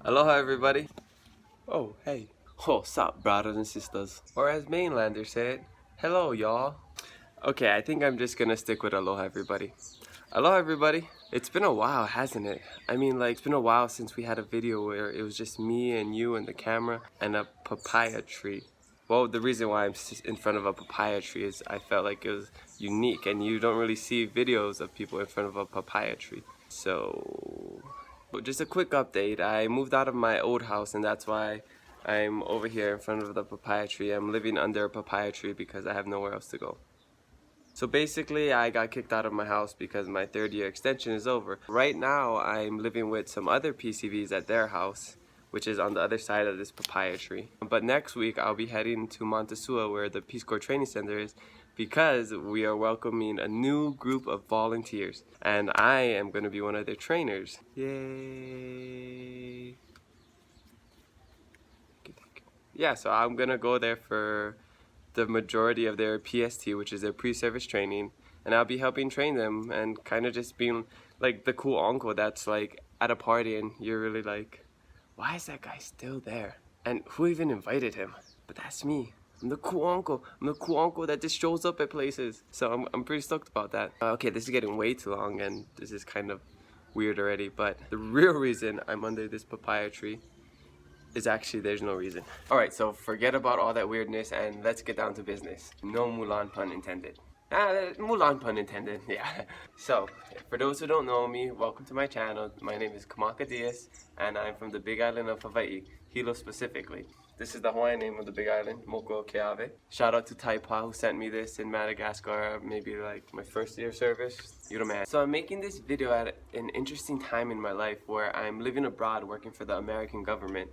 Aloha everybody. Oh, hey. Oh, sup brothers and sisters. Or as mainlanders say it, hello y'all. Okay, I think I'm just gonna stick with aloha everybody. Aloha everybody. It's been a while, hasn't it? I mean, like, it's been a while since we had a video where it was just me and you and the camera and a papaya tree. Well, the reason why I'm in front of a papaya tree is I felt like it was unique, and you don't really see videos of people in front of a papaya tree. So just a quick update. I moved out of my old house, and that's why I'm over here in front of the papaya tree. I'm living under a papaya tree because I have nowhere else to go. So basically, I got kicked out of my house because my third-year extension is over. Right now, I'm living with some other PCVs at their house, which is on the other side of this papaya tree. But next week, I'll be heading to Montesua, where the Peace Corps Training Center is, because we are welcoming a new group of volunteers, and I am going to be one of their trainers. Yay! Yeah, so I'm going to go there for the majority of their PST, which is their pre-service training, and I'll be helping train them and kind of just being like the cool uncle that's like at a party and you're really like, why is that guy still there? And who even invited him? But that's me. I'm the cool uncle. I'm the cool uncle that just shows up at places. So I'm pretty stoked about that. Okay, this is getting way too long and this is kind of weird already, but the real reason I'm under this papaya tree is actually there's no reason. Alright, so forget about all that weirdness and let's get down to business. No Mulan pun intended. Mulan pun intended, yeah. So, for those who don't know me, welcome to my channel. My name is Kamaka Diaz, and I'm from the Big Island of Hawaii, Hilo specifically. This is the Hawaiian name of the Big Island, Moko Keawe. Shout out to Taipa who sent me this in Madagascar, maybe like my first year of service. You're the man. So I'm making this video at an interesting time in my life where I'm living abroad working for the American government.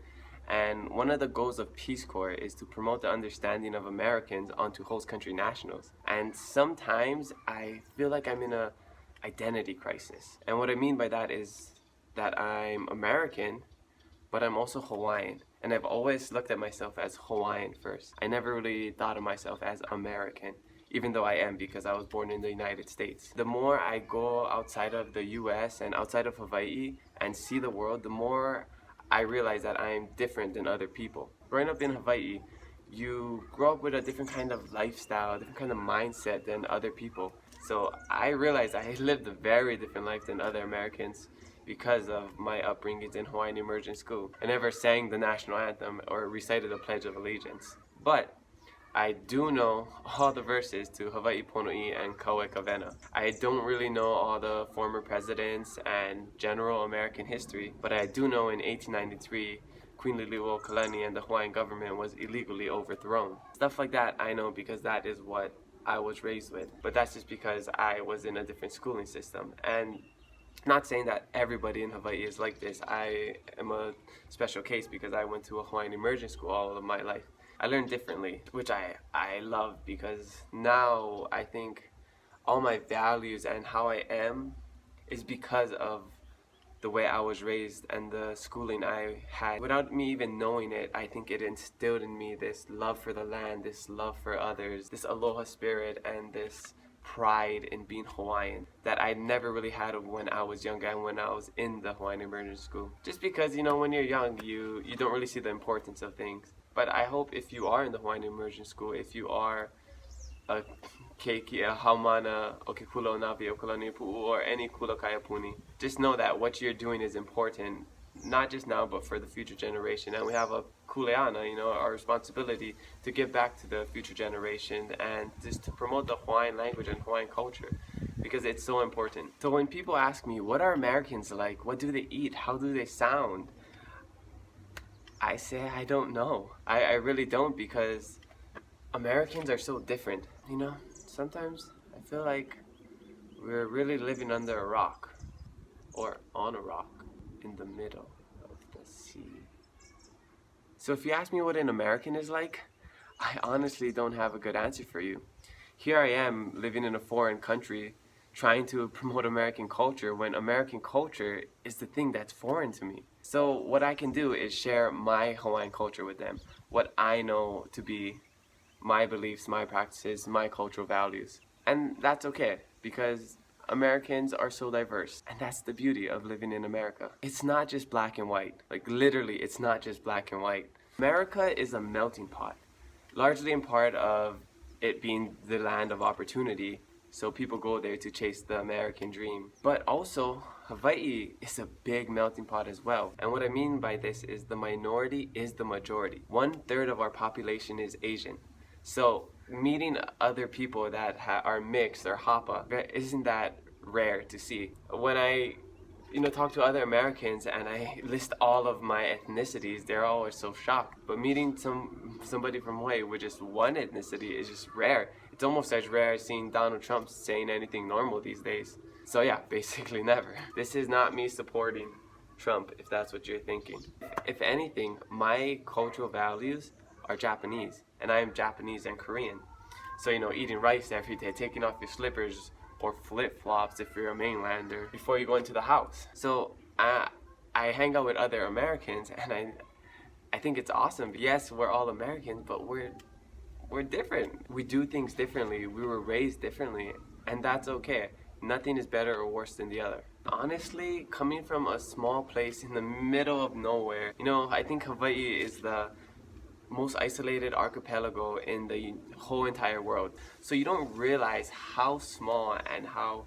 And one of the goals of Peace Corps is to promote the understanding of Americans onto host country nationals. And sometimes I feel like I'm in a identity crisis. And what I mean by that is that I'm American, but I'm also Hawaiian. And I've always looked at myself as Hawaiian first. I never really thought of myself as American, even though I am because I was born in the United States. The more I go outside of the US and outside of Hawaii and see the world, the more I realize that I'm different than other people. Growing up in Hawaii, you grow up with a different kind of lifestyle, a different kind of mindset than other people. So I realized I lived a very different life than other Americans because of my upbringing in Hawaiian Immersion School. I never sang the national anthem or recited the Pledge of Allegiance. But I do know all the verses to Hawaii Pono'i and Kaue Kawena. I don't really know all the former presidents and general American history, but I do know in 1893, Queen Liliuokalani and the Hawaiian government was illegally overthrown. Stuff like that I know because that is what I was raised with. But that's just because I was in a different schooling system. And not saying that everybody in Hawaii is like this. I am a special case because I went to a Hawaiian immersion school all of my life. I learned differently, which I love because now I think all my values and how I am is because of the way I was raised and the schooling I had. Without me even knowing it, I think it instilled in me this love for the land, this love for others, this aloha spirit, and this pride in being Hawaiian that I never really had when I was younger and when I was in the Hawaiian Immersion School. Just because, you know, when you're young, you don't really see the importance of things. But I hope if you are in the Hawaiian Immersion School, if you are a keiki, a haumana, o ke kula o navi o kalani pu'u, or any kula kaya puni, just know that what you're doing is important, not just now, but for the future generation. And we have a kuleana, you know, our responsibility to give back to the future generation and just to promote the Hawaiian language and Hawaiian culture because it's so important. So when people ask me, what are Americans like? What do they eat? How do they sound? I say I don't know. I really don't because Americans are so different, you know? Sometimes I feel like we're really living under a rock or on a rock in the middle of the sea. So if you ask me what an American is like, I honestly don't have a good answer for you. Here I am living in a foreign country trying to promote American culture when American culture is the thing that's foreign to me. So what I can do is share my Hawaiian culture with them, what I know to be my beliefs, my practices, my cultural values. And that's okay because Americans are so diverse, and that's the beauty of living in America. It's not just black and white. Like literally, it's not just black and white. America is a melting pot, largely in part of it being the land of opportunity. So people go there to chase the American dream. But also, Hawaii is a big melting pot as well. And what I mean by this is the minority is the majority. 1/3 of our population is Asian. So meeting other people that are mixed or Hapa isn't that rare to see. When I talk to other Americans and I list all of my ethnicities, they're always so shocked. But meeting somebody from Hawaii with just one ethnicity is just rare. It's almost as rare as seeing Donald Trump saying anything normal these days. So yeah, basically never. This is not me supporting Trump, if that's what you're thinking. If anything, my cultural values are Japanese, and I am Japanese and Korean. So eating rice every day, taking off your slippers or flip-flops if you're a mainlander before you go into the house. So I hang out with other Americans, and I think it's awesome. Yes, we're all Americans, but we're different. We do things differently. We were raised differently, and that's okay. Nothing is better or worse than the other. Honestly, coming from a small place in the middle of nowhere, I think Hawaii is the most isolated archipelago in the whole entire world. So you don't realize how small and how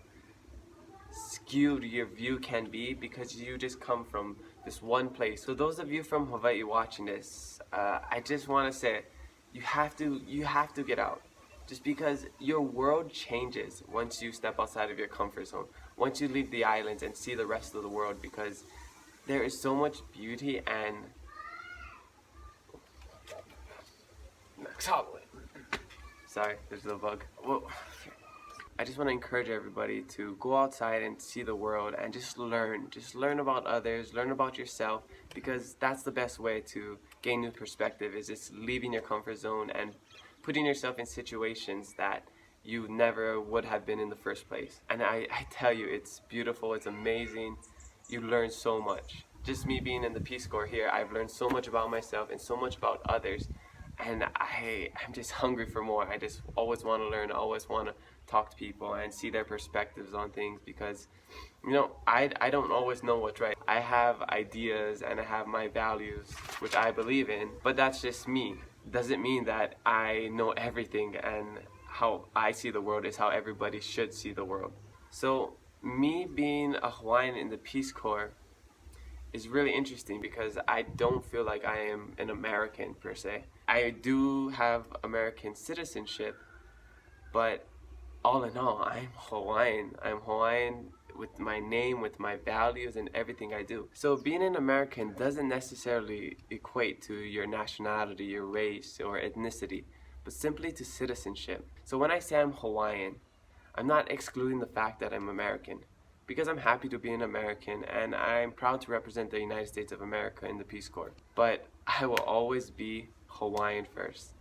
skewed your view can be because you just come from this one place. So those of you from Hawaii watching this, I just want to say, you have to get out. Just because your world changes once you step outside of your comfort zone. Once you leave the islands and see the rest of the world, because there is so much beauty and sorry, there's a bug. Whoa. I just want to encourage everybody to go outside and see the world and just learn about others, learn about yourself, because that's the best way to gain new perspective, is just leaving your comfort zone and putting yourself in situations that you never would have been in the first place. And I tell you, it's beautiful, it's amazing. You learn so much. Just me being in the Peace Corps here, I've learned so much about myself and so much about others. And I'm just hungry for more. I just always want to learn. I always want to talk to people and see their perspectives on things, because I don't always know what's right. I have ideas and I have my values, which I believe in, but that's just me. Doesn't mean that I know everything, and how I see the world is how everybody should see the world. So me being a Hawaiian in the Peace Corps is really interesting, because I don't feel like I am an American per se. I do have American citizenship, but all in all, I'm Hawaiian. I'm Hawaiian with my name, with my values, and everything I do. So being an American doesn't necessarily equate to your nationality, your race, or ethnicity, but simply to citizenship. So when I say I'm Hawaiian, I'm not excluding the fact that I'm American, because I'm happy to be an American and I'm proud to represent the United States of America in the Peace Corps. But I will always be Hawaiian first.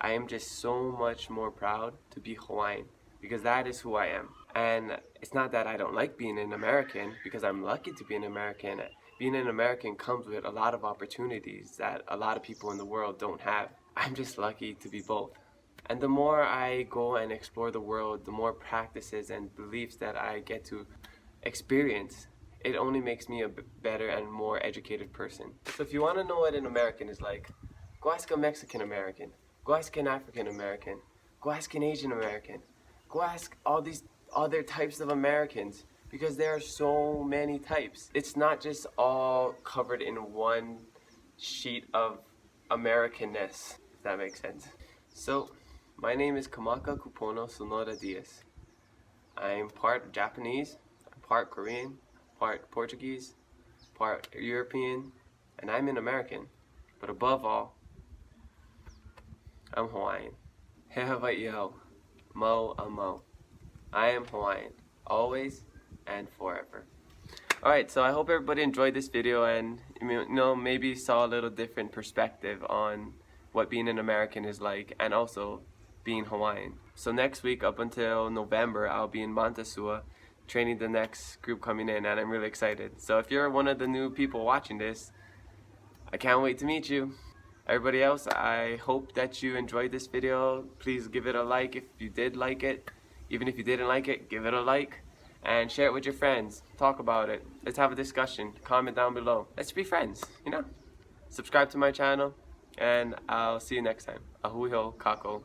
I am just so much more proud to be Hawaiian, because that is who I am. And it's not that I don't like being an American, because I'm lucky to be an American. Being an American comes with a lot of opportunities that a lot of people in the world don't have. I'm just lucky to be both. And the more I go and explore the world, the more practices and beliefs that I get to experience, it only makes me a better and more educated person. So if you want to know what an American is like, go ask a Mexican American, go ask an African American, go ask an Asian American, go ask all these other types of Americans, because there are so many types. It's not just all covered in one sheet of Americanness, if that makes sense. So my name is Kamaka Kupono Sonora Diaz. I'm part Japanese, part Korean, part Portuguese, part European, and I'm an American. But above all, I'm Hawaiian. He Hawaii ho, mo a mo. I am Hawaiian, always and forever. Alright, so I hope everybody enjoyed this video and maybe saw a little different perspective on what being an American is like, and also being Hawaiian. So next week up until November, I'll be in Montasua training the next group coming in, and I'm really excited. So if you're one of the new people watching this, I can't wait to meet you. Everybody else, I hope that you enjoyed this video. Please give it a like if you did like it. Even if you didn't like it, give it a like. and share it with your friends. Talk about it. Let's have a discussion. Comment down below. Let's be friends, you know? Subscribe to my channel, and I'll see you next time. A hui hou kākou.